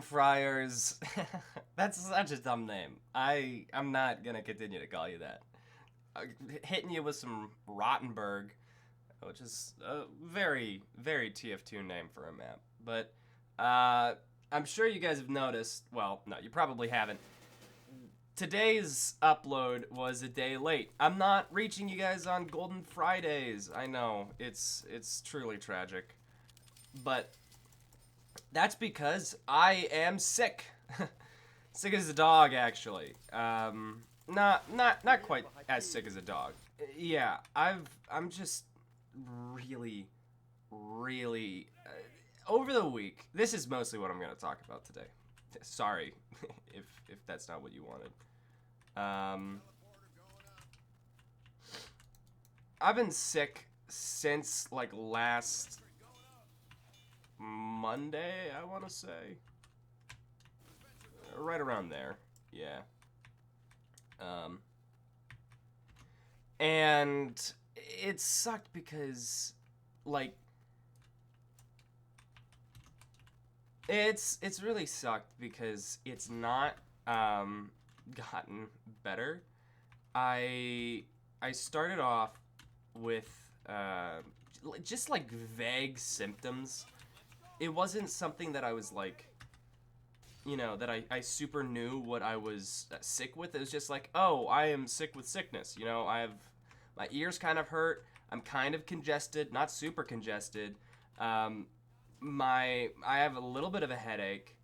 Friars. That's such a dumb name. I'm not gonna continue to call you that. Hitting you with some Rottenberg, which is a very, very TF2 name for a map. But I'm sure you guys have noticed. Well, no, you probably haven't. Today's upload was a day late. I'm not reaching you guys on Golden Fridays. I know it's truly tragic, but that's because I am sick. Sick as a dog, actually. Not quite as sick as a dog. Yeah, I'm just really, really over the week. This is mostly what I'm gonna talk about today. Sorry, if that's not what you wanted. I've been sick since like last Monday, I want to say. Right around there, yeah. And it sucked because, like, it's really sucked because it's not gotten better. I started off with just like vague symptoms. It wasn't something that I was like, you know, that I super knew what I was sick with. It was just like, oh, I am sick with sickness. You know, my ears kind of hurt. I'm kind of congested, not super congested. I have a little bit of a headache.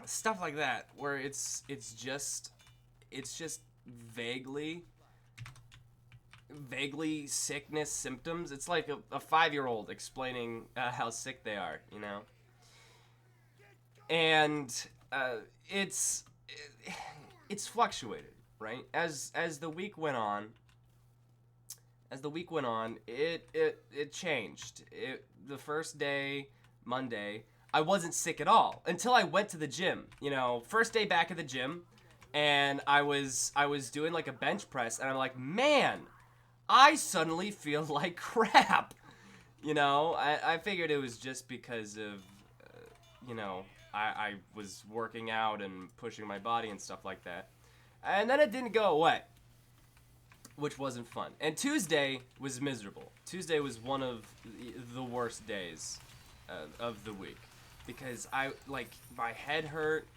Stuff like that, where it's just vaguely sickness symptoms. It's like a 5-year-old explaining how sick they are, you know. And it's fluctuated, right? As the week went on, it changed. The first day, Monday, I wasn't sick at all until I went to the gym. You know, first day back at the gym, and I was doing like a bench press, and I'm like, man, I suddenly feel like crap. You know, I figured it was just because of, you know, I was working out and pushing my body and stuff like that. And then it didn't go away, which wasn't fun. And Tuesday was miserable. Tuesday was one of the worst days of the week because my head hurt.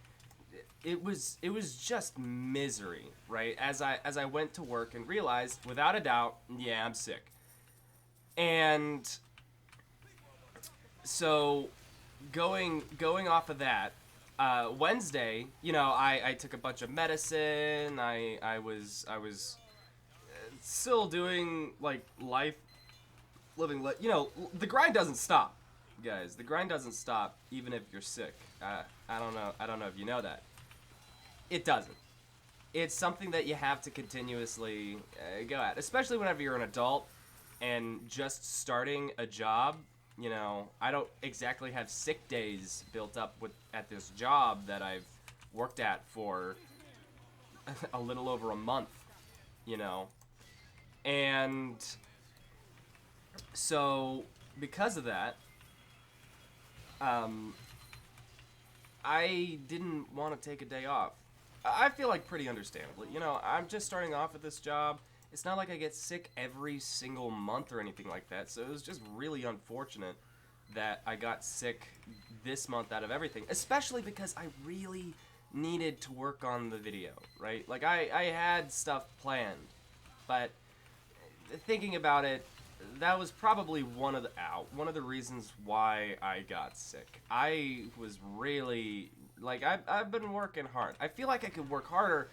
It was just misery, right? As I went to work and realized, without a doubt, yeah, I'm sick. And so going off of that, Wednesday, you know, I took a bunch of medicine. I was still doing like you know, the grind doesn't stop, guys. The grind doesn't stop even if you're sick. I don't know if you know that. It doesn't. It's something that you have to continuously go at, especially whenever you're an adult and just starting a job. You know, I don't exactly have sick days built up at this job that I've worked at for a little over a month, you know. And so because of that, I didn't want to take a day off. I feel like pretty understandably. You know, I'm just starting off at this job. It's not like I get sick every single month or anything like that. So it was just really unfortunate that I got sick this month out of everything. Especially because I really needed to work on the video, right? Like, I had stuff planned. But thinking about it, that was probably one of the reasons why I got sick. I was really, like, I've been working hard. I feel like I could work harder,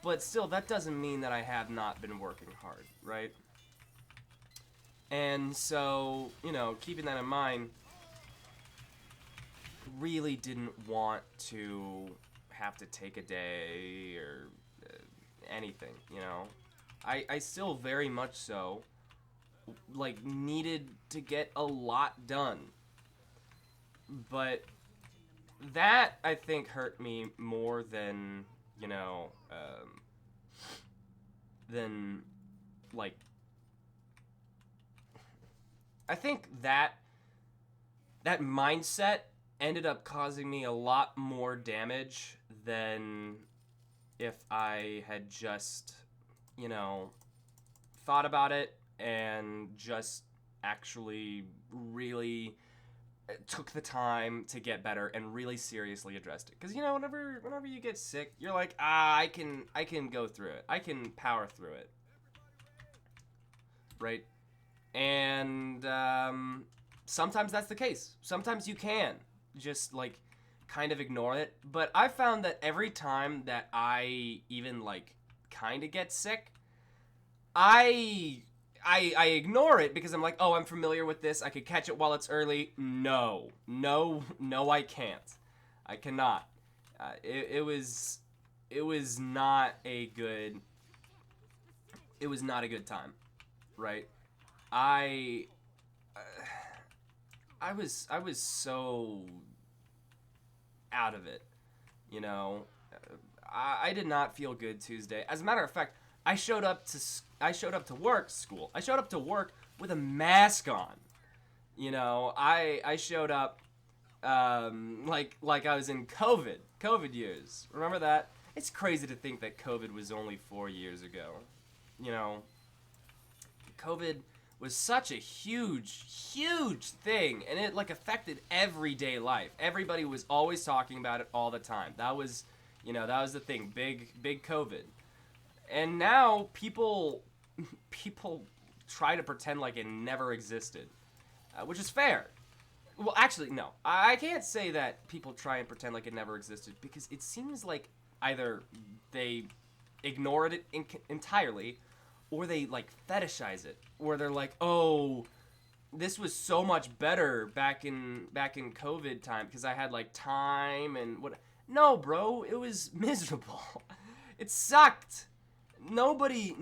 but still, that doesn't mean that I have not been working hard, right? And so, you know, keeping that in mind, really didn't want to have to take a day or anything, you know? I still very much so, like, needed to get a lot done. But that, I think, hurt me more than, you know, than, like, I think that mindset ended up causing me a lot more damage than if I had just, you know, thought about it and just actually really took the time to get better and really seriously addressed it. Because, you know, whenever you get sick, you're like, I can go through it. I can power through it. Right? And sometimes that's the case. Sometimes you can just like kind of ignore it. But I found that every time that I even like kind of get sick, I I ignore it because I'm like, oh, I'm familiar with this. I could catch it while it's early. No, no, no, I can't. I cannot. It was not a good. It was not a good time, right? I I was so out of it, you know. I did not feel good Tuesday. As a matter of fact, I showed up to work school. I showed up to work with a mask on. You know, I showed up like I was in COVID years. Remember that? It's crazy to think that COVID was only 4 years ago. You know, COVID was such a huge thing, and it like affected everyday life. Everybody was always talking about it all the time. That was the thing, big COVID. And now people try to pretend like it never existed, which is fair. Well, actually, no. I can't say that people try and pretend like it never existed because it seems like either they ignored it entirely or they like fetishize it, where they're like, "Oh, this was so much better back in COVID time because I had like time and what." No, bro, it was miserable. It sucked. Nobody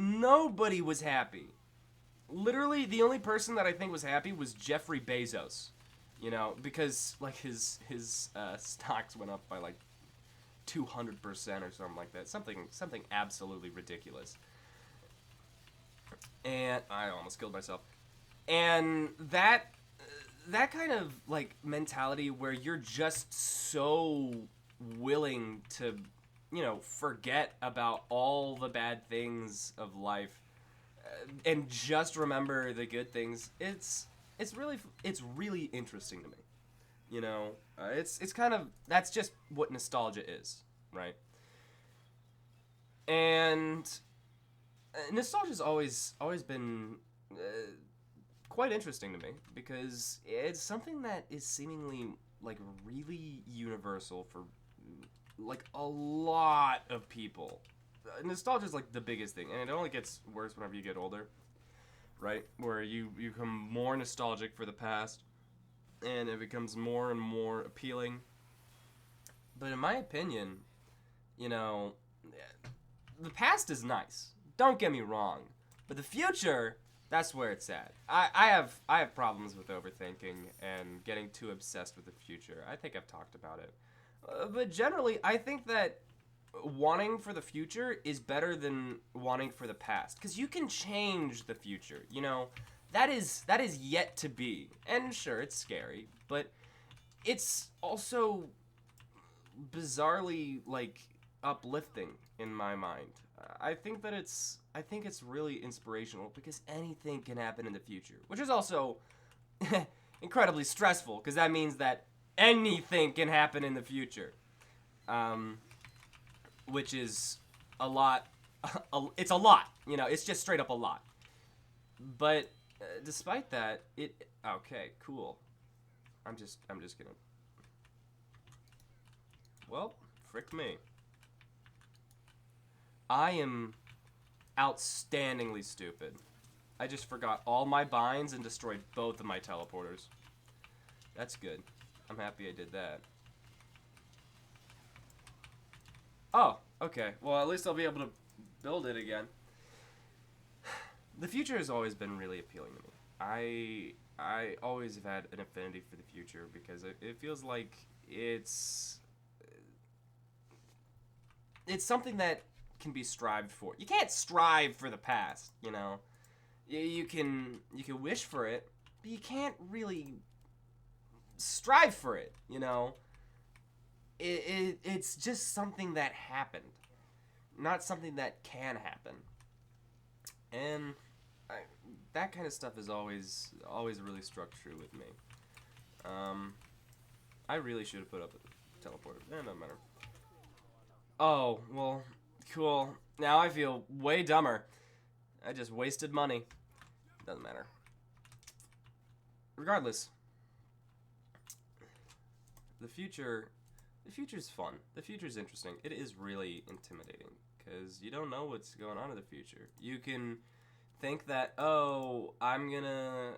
was happy. Literally, the only person that I think was happy was Jeffrey Bezos. You know, because like his stocks went up by like 200% or something like that. Something absolutely ridiculous. And I almost killed myself. And that kind of like mentality where you're just so willing to, forget about all the bad things of life and just remember the good things. It's really interesting to me. It's kind of that's just what nostalgia is, right? And nostalgia's always been quite interesting to me because it's something that is seemingly like really universal for like a lot of people. Nostalgia is like the biggest thing, and it only gets worse whenever you get older, right? Where you become more nostalgic for the past, and it becomes more and more appealing. But in my opinion, you know, the past is nice. Don't get me wrong, but the future, that's where it's at. I have problems with overthinking and getting too obsessed with the future. I think I've talked about it. But generally, I think that wanting for the future is better than wanting for the past because you can change the future. That is yet to be. And sure, it's scary, but it's also bizarrely like uplifting in my mind. I think it's really inspirational because anything can happen in the future, which is also incredibly stressful because that means that anything can happen in the future, um, which is a lot. It's a lot, It's just straight up a lot. But despite that, it okay, cool. I'm just gonna. Well, frick me. I am outstandingly stupid. I just forgot all my binds and destroyed both of my teleporters. That's good. I'm happy I did that. Oh, okay. Well, at least I'll be able to build it again. The future has always been really appealing to me. I always have had an affinity for the future because it feels like it's something that can be strived for. You can't strive for the past. You can wish for it, but you can't really strive for it, you know. It's just something that happened, not something that can happen. And I, that kind of stuff is always really struck true with me. I really should have put up a teleporter. It doesn't matter. Oh, well, cool. Now I feel way dumber. I just wasted money. Doesn't matter. Regardless, the future's fun. The future's interesting. It is really intimidating because you don't know what's going on in the future. You can think that, oh, I'm gonna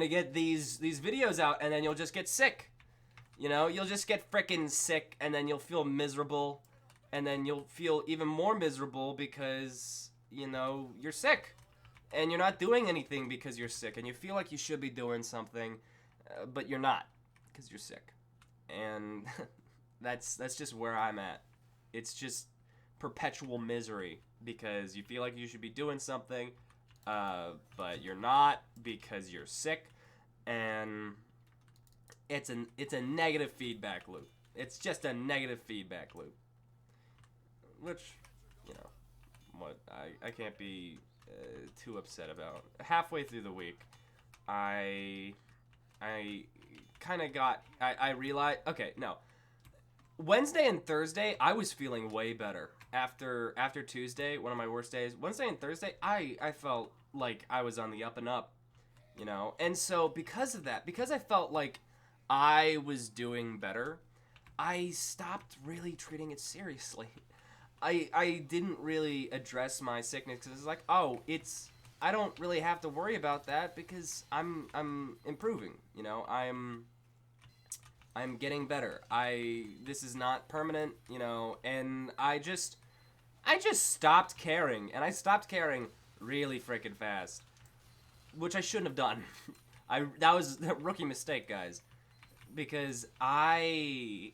get these videos out, and then you'll just get sick. You know, you'll just get frickin' sick, and then you'll feel miserable, and then you'll feel even more miserable because, you know, you're sick, and you're not doing anything because you're sick, and you feel like you should be doing something, but you're not because you're sick, and that's just where I'm at. It's just perpetual misery because you feel like you should be doing something, but you're not because you're sick, and it's a negative feedback loop. It's just a negative feedback loop, which, you know, what I can't be too upset about. Halfway through the week, I kind of got I realized, okay, no. Wednesday and Thursday, I was feeling way better. After Tuesday, one of my worst days, Wednesday and Thursday, I felt like I was on the up and up, you know? And so because of that, because I felt like I was doing better, I stopped really treating it seriously. I didn't really address my sickness because it's like, oh, I don't really have to worry about that because I'm improving, you know? I'm getting better. This is not permanent, you know, and I just stopped caring, and I stopped caring really freaking fast, which I shouldn't have done. That was a rookie mistake, guys, because Friday,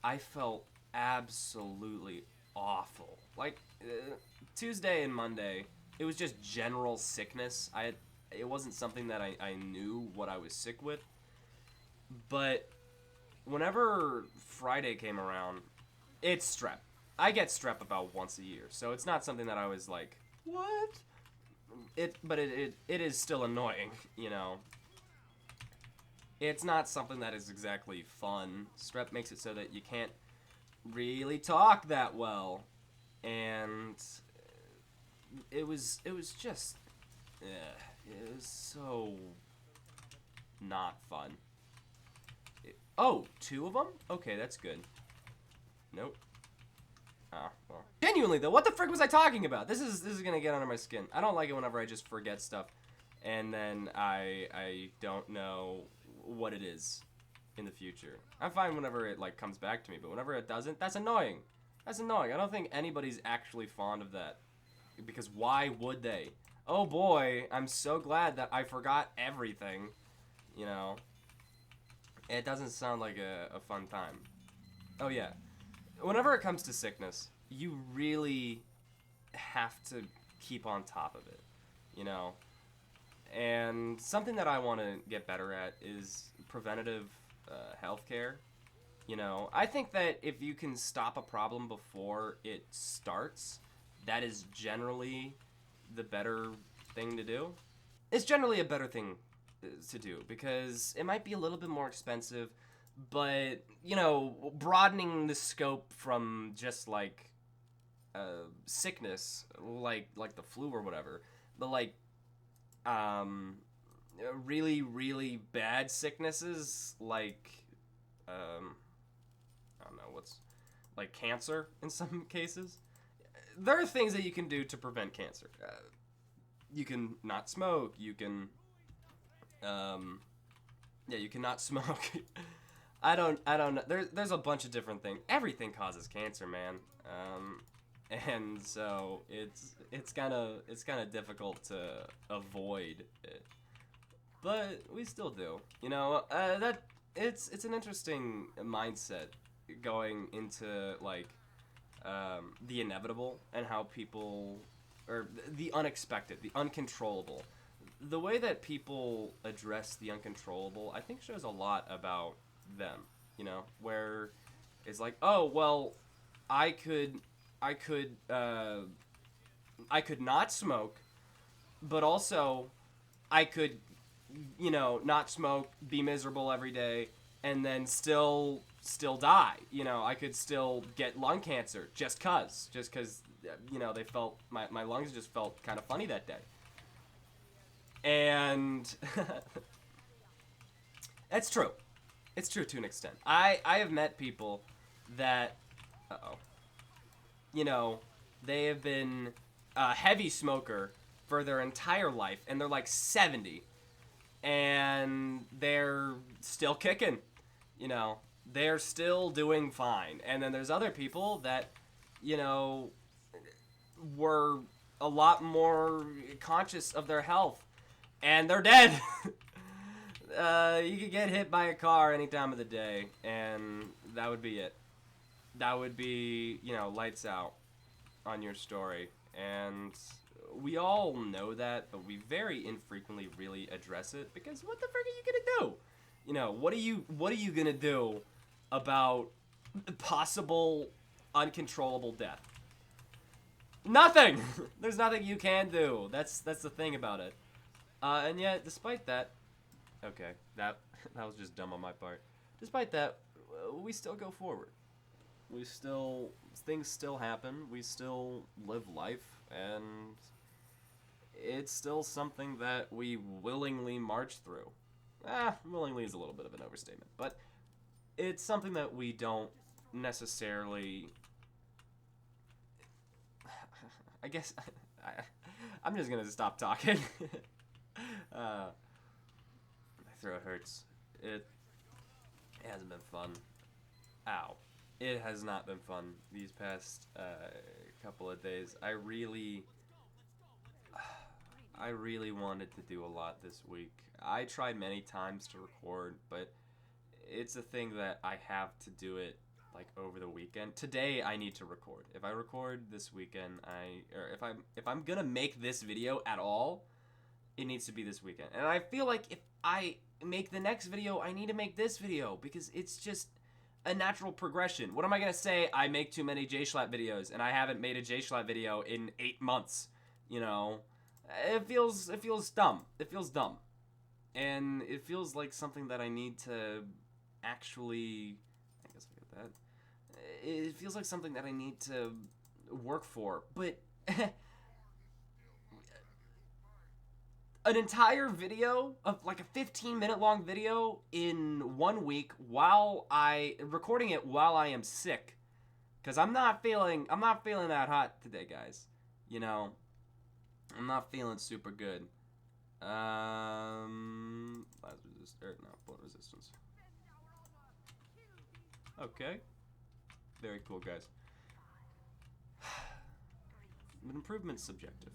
I felt absolutely awful. Like Tuesday and Monday, it was just general sickness. It wasn't something that I knew what I was sick with. But whenever Friday came around, it's strep. I get strep about once a year, so it's not something that I was like, what? But it is still annoying, you know. It's not something that is exactly fun. Strep makes it so that you can't really talk that well, and it was just, it was so not fun. Oh, 2 of them? Okay, that's good. Nope. Ah, well. Genuinely though, what the frick was I talking about? This is gonna get under my skin. I don't like it whenever I just forget stuff, and then I don't know what it is in the future. I'm fine whenever it like comes back to me, but whenever it doesn't, that's annoying. That's annoying. I don't think anybody's actually fond of that, because why would they? Oh boy, I'm so glad that I forgot everything, you know. It doesn't sound like a fun time. Oh yeah. Whenever it comes to sickness, you really have to keep on top of it, you know? And something that I want to get better at is preventative healthcare. You know, I think that if you can stop a problem before it starts, that is generally the better thing to do. It's generally a better thing to do because it might be a little bit more expensive, but you know, broadening the scope from just like sickness, like the flu or whatever, but like really really bad sicknesses like I don't know what's like cancer in some cases. There are things that you can do to prevent cancer. You can not smoke. You can yeah, you cannot smoke. I don't know. There's a bunch of different things. Everything causes cancer, man. And so it's kind of difficult to avoid it, but we still do. You know, that it's an interesting mindset going into like the inevitable and how people or the unexpected, the uncontrollable, the way that people address the uncontrollable, I think shows a lot about them. Where it's like, oh well, I could, I could, uh, I could not smoke, but also I could, not smoke, be miserable every day, and then still die. I could still get lung cancer just cause they felt my lungs just felt kind of funny that day. And that's true. It's true to an extent. I have met people that, uh-oh, they have been a heavy smoker for their entire life, and they're like 70, and they're still kicking. They're still doing fine. And then there's other people that, you know, were a lot more conscious of their health, and they're dead. You could get hit by a car any time of the day, and that would be it. That would be, lights out on your story. And we all know that, but we very infrequently really address it, because what the frick are you gonna do? What are you gonna do about possible uncontrollable death? Nothing. There's nothing you can do. That's the thing about it. And yet, despite that, okay, that was just dumb on my part. Despite that, we still go forward. Things still happen. We still live life, and it's still something that we willingly march through. Willingly is a little bit of an overstatement, but it's something that we don't necessarily. I guess I'm just gonna stop talking. My throat hurts. It hasn't been fun. Ow. It has not been fun these past couple of days. I really wanted to do a lot this week. I tried many times to record, but it's a thing that I have to do it like over the weekend. Today I need to record. If I record this weekend, if I'm gonna make this video at all, it needs to be this weekend. And I feel like if I make the next video, I need to make this video, because it's just a natural progression. What am I gonna say? I make too many J-Schlatt videos, and I haven't made a J-Schlatt video in 8 months. It feels dumb. It feels dumb, and it feels like something that I need to actually. I guess I get that. It feels like something that I need to work for, but an entire video of like a 15-minute long video in 1 week while recording it while I am sick, because I'm not feeling that hot today, guys. I'm not feeling super good. Bullet resistance. Okay. Very cool, guys. But improvement's subjective.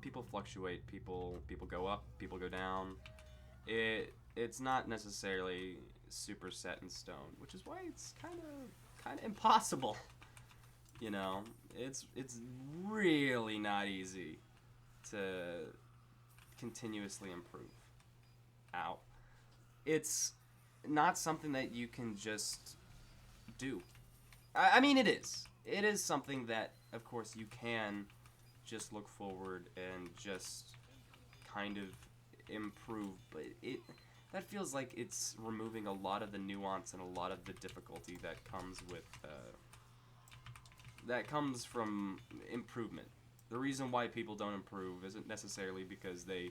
People fluctuate. People go up. People go down. It's not necessarily super set in stone, which is why it's kind of impossible. It's really not easy to continuously improve. Ow. It's not something that you can just do. I mean, it is. It is something that, of course, you can just look forward and just kind of improve, but that feels like it's removing a lot of the nuance and a lot of the difficulty that comes with that comes from improvement. The reason why people don't improve isn't necessarily because they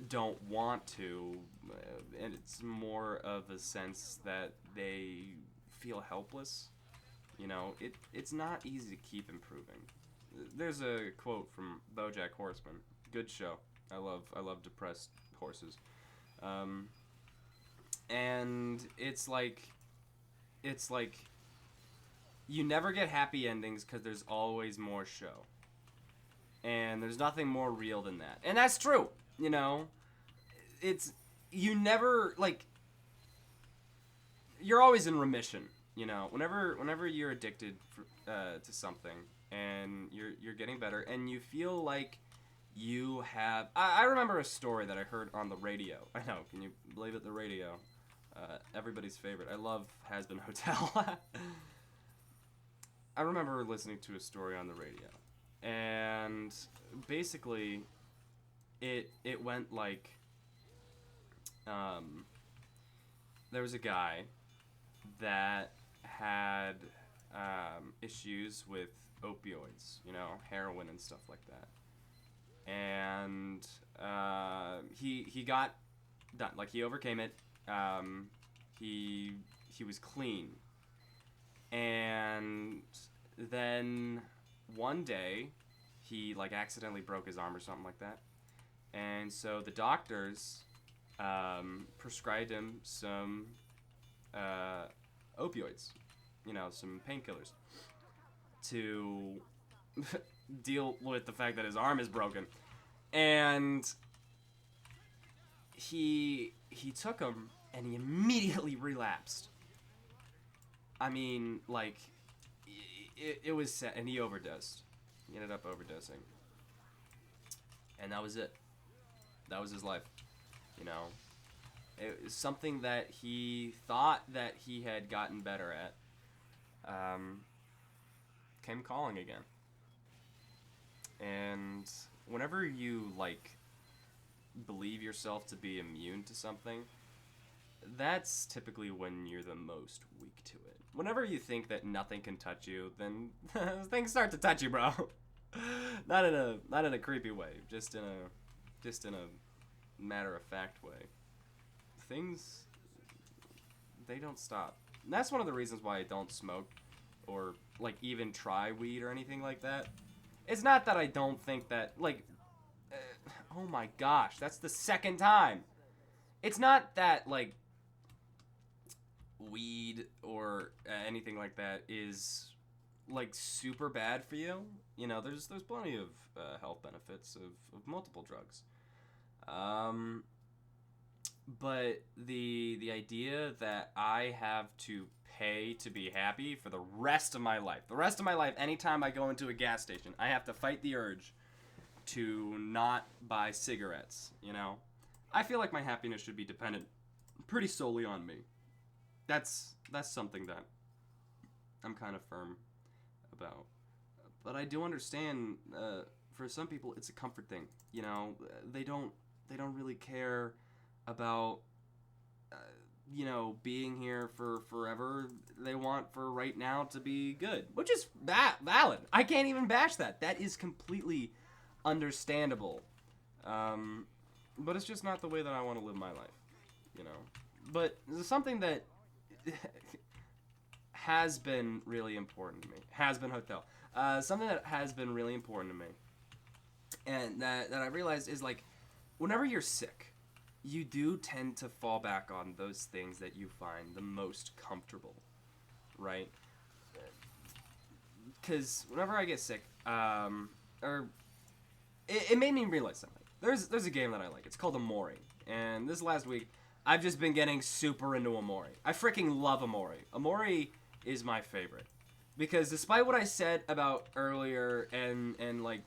don't want to, and it's more of a sense that they feel helpless. It's not easy to keep improving. There's a quote from BoJack Horseman. Good show. I love depressed horses. And it's like you never get happy endings because there's always more show. And there's nothing more real than that. And that's true, It's, you never, you're always in remission, Whenever you're addicted to something and you're getting better and you feel like you have. I remember a story that I heard on the radio. I know, can you believe it? The radio. Everybody's favorite. I love Has Been Hotel. I remember listening to a story on the radio. And basically, it went like. There was a guy that had issues with opioids, heroin and stuff like that. And he got done. Like, he overcame it. He was clean. And then one day he like accidentally broke his arm or something like that. And so the doctors prescribed him some opioids, some painkillers to deal with the fact that his arm is broken. And he took them and he immediately relapsed. I mean, like, it was sad, and he overdosed. He ended up overdosing. And that was it. That was his life. It was something that he thought that he had gotten better at. Came calling again. And whenever you, like, believe yourself to be immune to something, that's typically when you're the most weak to it. Whenever you think that nothing can touch you, then things start to touch you, bro. Not in a creepy way, just in a matter-of-fact way. Things, they don't stop. And that's one of the reasons why I don't smoke or, like, even try weed or anything like that. It's not that I don't think that, like, oh my gosh, that's the second time. It's not that, like, weed or anything like that is, like, super bad for you. There's plenty of health benefits of multiple drugs. But the idea that I have to pay to be happy for the rest of my life, anytime I go into a gas station, I have to fight the urge to not buy cigarettes, I feel like my happiness should be dependent pretty solely on me. That's something that I'm kind of firm about. But I do understand, for some people, it's a comfort thing. They don't really care about, being here for forever. They want for right now to be good, which is valid. I can't even bash that. That is completely understandable. But it's just not the way that I want to live my life, But something that has been really important to me. Has Been Hotel. Something that has been really important to me. And that I realized is, like, whenever you're sick, you do tend to fall back on those things that you find the most comfortable, right? Because whenever I get sick, it made me realize something. There's a game that I like. It's called Amori. And this last week, I've just been getting super into Amori. I freaking love Amori. Amori is my favorite. Because despite what I said about earlier and like,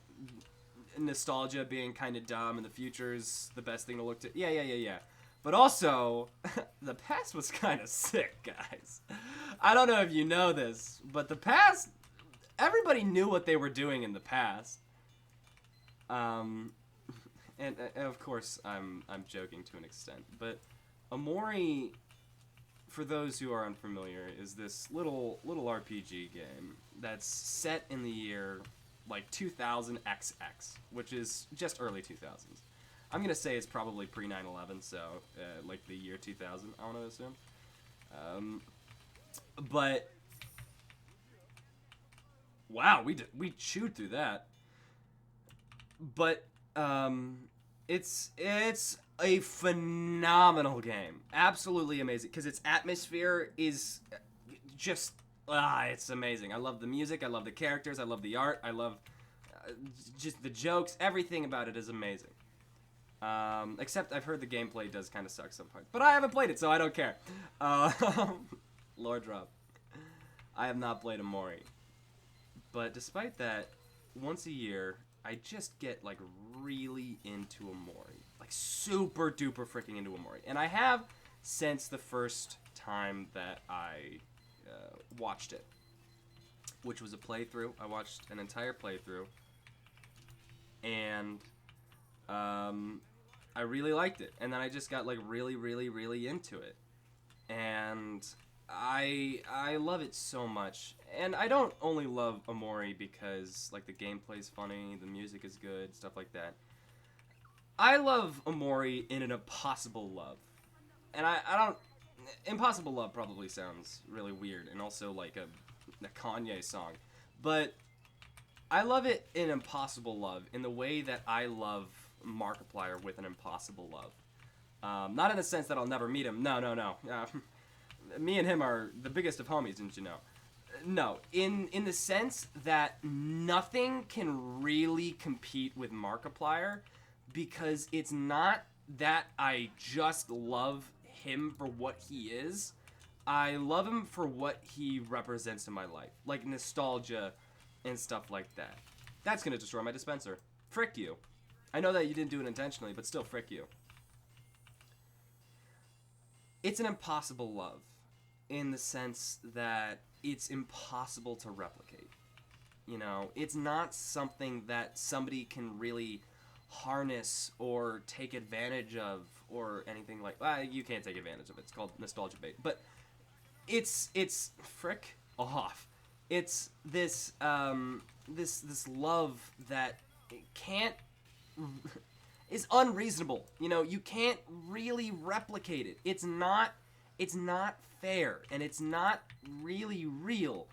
nostalgia being kind of dumb and the future's the best thing to look to. Yeah. But also, the past was kind of sick, guys. I don't know if you know this, but the past, everybody knew what they were doing in the past. And of course, I'm joking to an extent, but Amori, for those who are unfamiliar, is this little RPG game that's set in the year like 2000 XX, which is just early 2000s. I'm gonna say it's probably pre 9/11, so like the year 2000, I want to assume. But wow, we chewed through that. But it's a phenomenal game, absolutely amazing, because its atmosphere is just it's amazing. I love the music, I love the characters, I love the art, I love just the jokes. Everything about it is amazing. Except I've heard the gameplay does kind of suck sometimes, but I haven't played it, so I don't care. Lord Drop. I have not played Amori, but despite that, once a year I just get like really into Omori. Like, super duper freaking into Omori. And I have since the first time that I watched it, which was a playthrough. I watched an entire playthrough. And I really liked it. And then I just got, like, really, really, really into it. And I love it so much. And I don't only love Omori because, like, the gameplay's funny, the music is good, stuff like that. I love Omori in an impossible love. And I don't... Impossible Love probably sounds really weird and also like a Kanye song. But I love it in Impossible Love in the way that I love Markiplier with an Impossible Love. Not in the sense that I'll never meet him. No. Me and him are the biggest of homies, didn't you know? No, in the sense that nothing can really compete with Markiplier because it's not that I just love him for what he is. I love him for what he represents in my life. Like nostalgia and stuff like that. That's gonna destroy my dispenser. Frick you. I know that you didn't do it intentionally, but still frick you. It's an impossible love in the sense that it's impossible to replicate. You know, it's not something that somebody can really harness or take advantage of or anything like that. You can't take advantage of it. It's called nostalgia bait. But it's frick off. It's this this love that can't is unreasonable. You know, you can't really replicate it. It's not fair and it's not really real.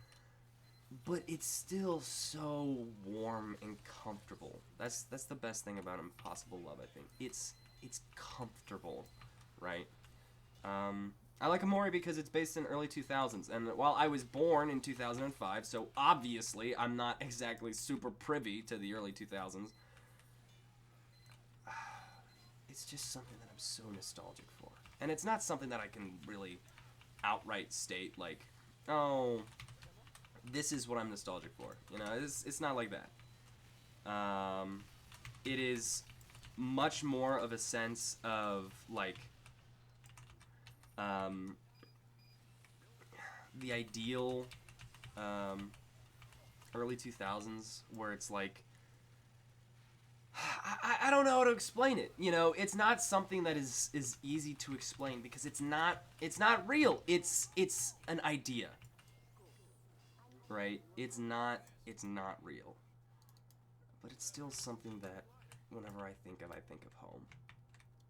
But it's still so warm and comfortable. That's the best thing about Impossible Love, I think. It's comfortable, right? I like Omori because it's based in early 2000s, and while I was born in 2005, so obviously I'm not exactly super privy to the early 2000s. It's just something that I'm so nostalgic for, and it's not something that I can really outright state like, oh, this is what I'm nostalgic for. You know, it's not like that. It is much more of a sense of, like, the ideal, early 2000s, where it's like, I don't know how to explain it. You know, it's not something that is easy to explain because it's not real. It's an idea. Right? It's not real. But it's still something that whenever I think of home.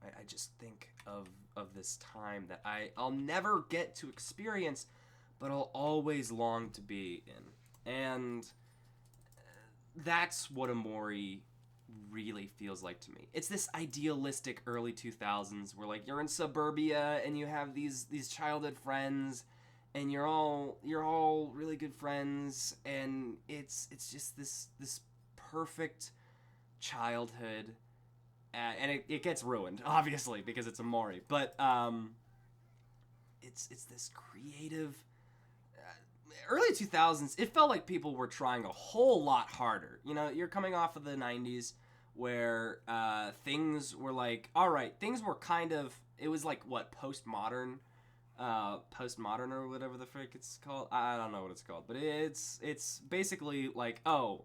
I just think of this time that I'll never get to experience, but I'll always long to be in. And that's what Omori really feels like to me. It's this idealistic early 2000s where, like, you're in suburbia and you have these childhood friends and you're all really good friends, and it's just this perfect childhood, and it gets ruined obviously because it's Omori, but it's this creative early 2000s. It felt like people were trying a whole lot harder. You know, you're coming off of the 90s where things were like, all right, things were kind of, it was like, what, postmodern or whatever the frick it's called. I don't know what it's called, but it's basically like, oh,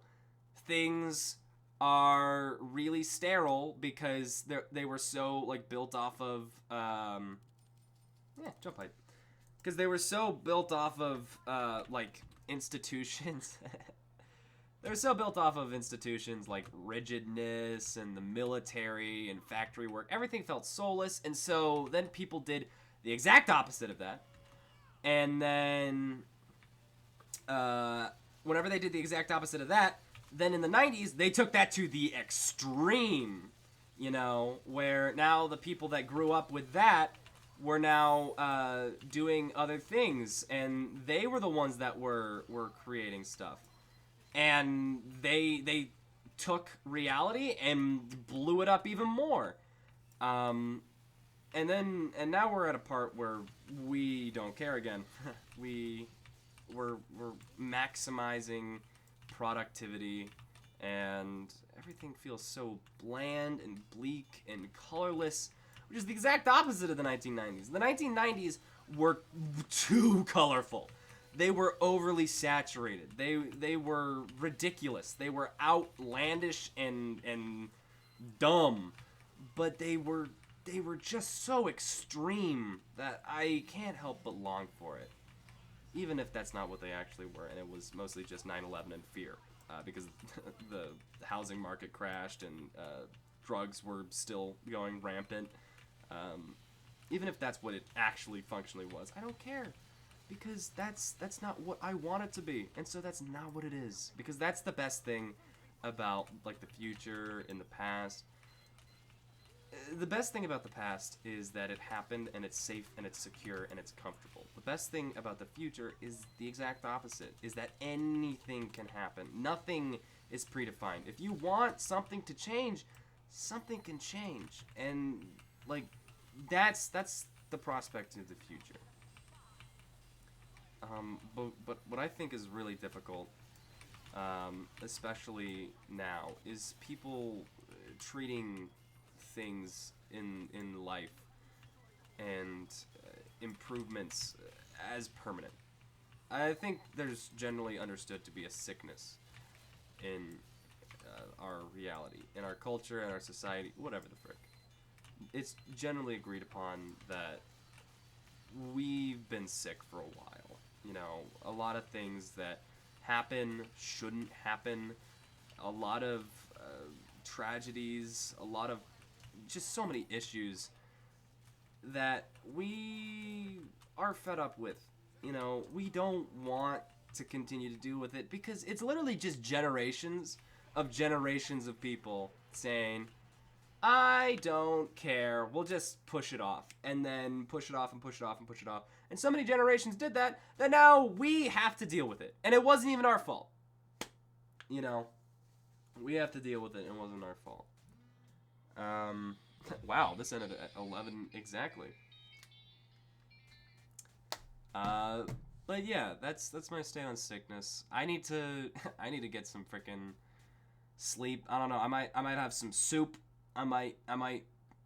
things are really sterile because they were so, like, built off of jump height, because they were so built off of like institutions. They were so built off of institutions like rigidness and the military and factory work. Everything felt soulless, and so then people did the exact opposite of that. And then whenever they did the exact opposite of that, then in the 90s, they took that to the extreme, you know, where now the people that grew up with that were now doing other things, and they were the ones that were creating stuff. And they took reality and blew it up even more. And now we're at a part where we don't care again. we're maximizing productivity and everything feels so bland and bleak and colorless, which is the exact opposite of the 1990s. The 1990s were too colorful. They were overly saturated. They were ridiculous. They were outlandish and dumb, but they were just so extreme that I can't help but long for it. Even if that's not what they actually were, and it was mostly just 9/11 and fear, because the housing market crashed and drugs were still going rampant. Even if that's what it actually functionally was, I don't care, because that's not what I want it to be, and so that's not what it is. Because that's the best thing about like the future and the past. The best thing about the past is that it happened and it's safe and it's secure and it's comfortable. The best thing about the future is the exact opposite, is that anything can happen. Nothing is predefined. If you want something to change, something can change. And like that's the prospect of the future. But what I think is really difficult, especially now, is people treating things in life and improvements as permanent. I think there's generally understood to be a sickness in our reality, in our culture, in our society, whatever the frick. It's generally agreed upon that we've been sick for a while. You know, a lot of things that happen shouldn't happen. A lot of tragedies, a lot of just so many issues that we are fed up with. You know, we don't want to continue to deal with it because it's literally just generations of people saying, I don't care. We'll just push it off. And then push it off and push it off and push it off. And so many generations did that now we have to deal with it. And it wasn't even our fault. You know, we have to deal with it and it wasn't our fault. Wow, this ended at 11 exactly. But yeah, that's my stay on sickness. I need to I need to get some freaking sleep. I don't know. I might have some soup. I might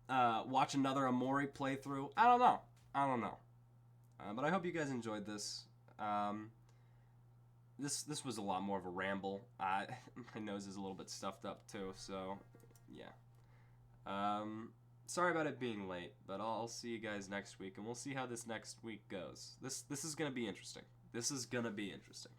watch another Amori playthrough. I don't know. But I hope you guys enjoyed this. This was a lot more of a ramble. My nose is a little bit stuffed up too, so yeah. Sorry about it being late, but I'll see you guys next week, and we'll see how this next week goes. This is gonna be interesting. This is gonna be interesting.